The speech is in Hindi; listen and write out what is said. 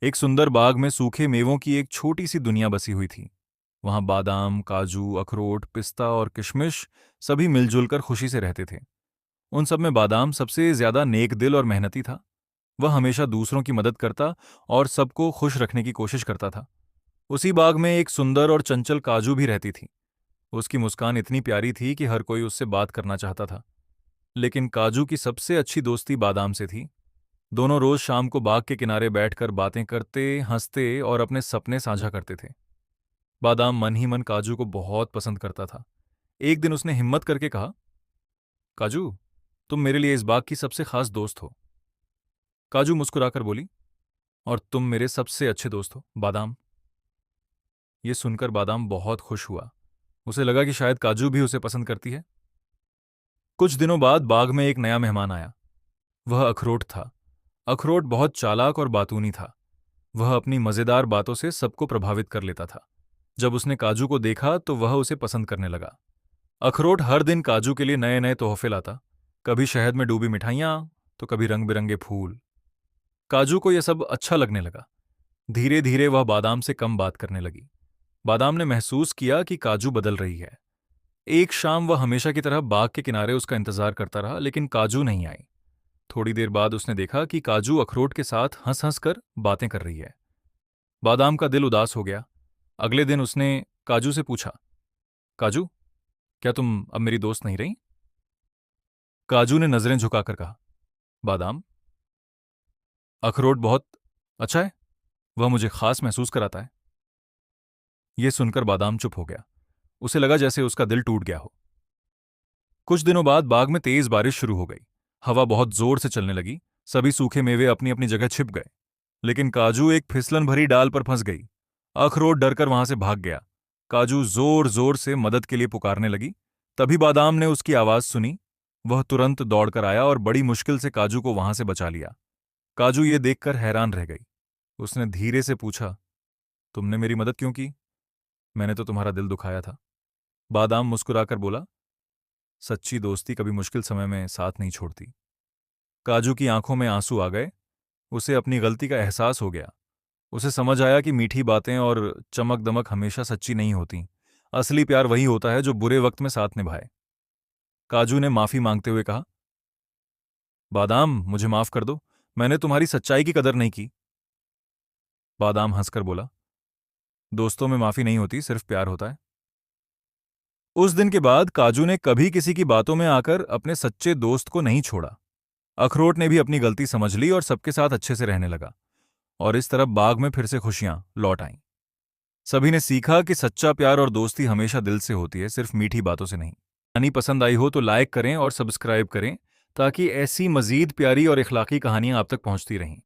एक सुंदर बाग में सूखे मेवों की एक छोटी सी दुनिया बसी हुई थी। वहां बादाम, काजू, अखरोट, पिस्ता और किशमिश सभी मिलजुल कर खुशी से रहते थे। उन सब में बादाम सबसे ज्यादा नेक दिल और मेहनती था। वह हमेशा दूसरों की मदद करता और सबको खुश रखने की कोशिश करता था। उसी बाग में एक सुंदर और चंचल काजू भी रहती थी। उसकी मुस्कान इतनी प्यारी थी कि हर कोई उससे बात करना चाहता था। लेकिन काजू की सबसे अच्छी दोस्ती बादाम से थी। दोनों रोज शाम को बाग के किनारे बैठकर बातें करते, हंसते और अपने सपने साझा करते थे। बादाम मन ही मन काजू को बहुत पसंद करता था। एक दिन उसने हिम्मत करके कहा, काजू, तुम मेरे लिए इस बाग की सबसे खास दोस्त हो। काजू मुस्कुराकर बोली, और तुम मेरे सबसे अच्छे दोस्त हो बादाम। ये सुनकर बादाम बहुत खुश हुआ। उसे लगा कि शायद काजू भी उसे पसंद करती है। कुछ दिनों बाद बाग में एक नया मेहमान आया। वह अखरोट था। अखरोट बहुत चालाक और बातूनी था। वह अपनी मजेदार बातों से सबको प्रभावित कर लेता था। जब उसने काजू को देखा तो वह उसे पसंद करने लगा। अखरोट हर दिन काजू के लिए नए नए तोहफे लाता। कभी शहद में डूबी मिठाइयां, तो कभी रंग बिरंगे फूल। काजू को यह सब अच्छा लगने लगा। धीरे धीरे वह बादाम से कम बात करने लगी। बादाम ने महसूस किया कि काजू बदल रही है। एक शाम वह हमेशा की तरह बाग के किनारे उसका इंतजार करता रहा, लेकिन काजू नहीं आई। थोड़ी देर बाद उसने देखा कि काजू अखरोट के साथ हंस हंस कर बातें कर रही है। बादाम का दिल उदास हो गया। अगले दिन उसने काजू से पूछा, काजू, क्या तुम अब मेरी दोस्त नहीं रही? काजू ने नजरें झुकाकर कहा, बादाम, अखरोट बहुत अच्छा है। वह मुझे खास महसूस कराता है। यह सुनकर बादाम चुप हो गया। उसे लगा जैसे उसका दिल टूट गया हो। कुछ दिनों बाद बाग में तेज बारिश शुरू हो गई। हवा बहुत जोर से चलने लगी। सभी सूखे मेवे अपनी अपनी जगह छिप गए। लेकिन काजू एक फिसलन भरी डाल पर फंस गई। अखरोट डरकर वहां से भाग गया। काजू जोर जोर से मदद के लिए पुकारने लगी। तभी बादाम ने उसकी आवाज सुनी। वह तुरंत दौड़कर आया और बड़ी मुश्किल से काजू को वहां से बचा लिया। काजू ये देखकर हैरान रह गई। उसने धीरे से पूछा, तुमने मेरी मदद क्यों की? मैंने तो तुम्हारा दिल दुखाया था। बादाम मुस्कुराकर बोला, सच्ची दोस्ती कभी मुश्किल समय में साथ नहीं छोड़ती। काजू की आंखों में आंसू आ गए। उसे अपनी गलती का एहसास हो गया। उसे समझ आया कि मीठी बातें और चमक दमक हमेशा सच्ची नहीं होती। असली प्यार वही होता है जो बुरे वक्त में साथ निभाए। काजू ने माफी मांगते हुए कहा, बादाम, मुझे माफ कर दो। मैंने तुम्हारी सच्चाई की कदर नहीं की। बादाम हंसकर बोला, दोस्तों में माफी नहीं होती, सिर्फ प्यार होता है। उस दिन के बाद काजू ने कभी किसी की बातों में आकर अपने सच्चे दोस्त को नहीं छोड़ा। अखरोट ने भी अपनी गलती समझ ली और सबके साथ अच्छे से रहने लगा। और इस तरह बाग में फिर से खुशियां लौट आईं। सभी ने सीखा कि सच्चा प्यार और दोस्ती हमेशा दिल से होती है, सिर्फ मीठी बातों से नहीं। कहानी पसंद आई हो तो लाइक करें और सब्सक्राइब करें, ताकि ऐसी मजीद प्यारी और इखलाकी कहानियां आप तक पहुंचती रहें।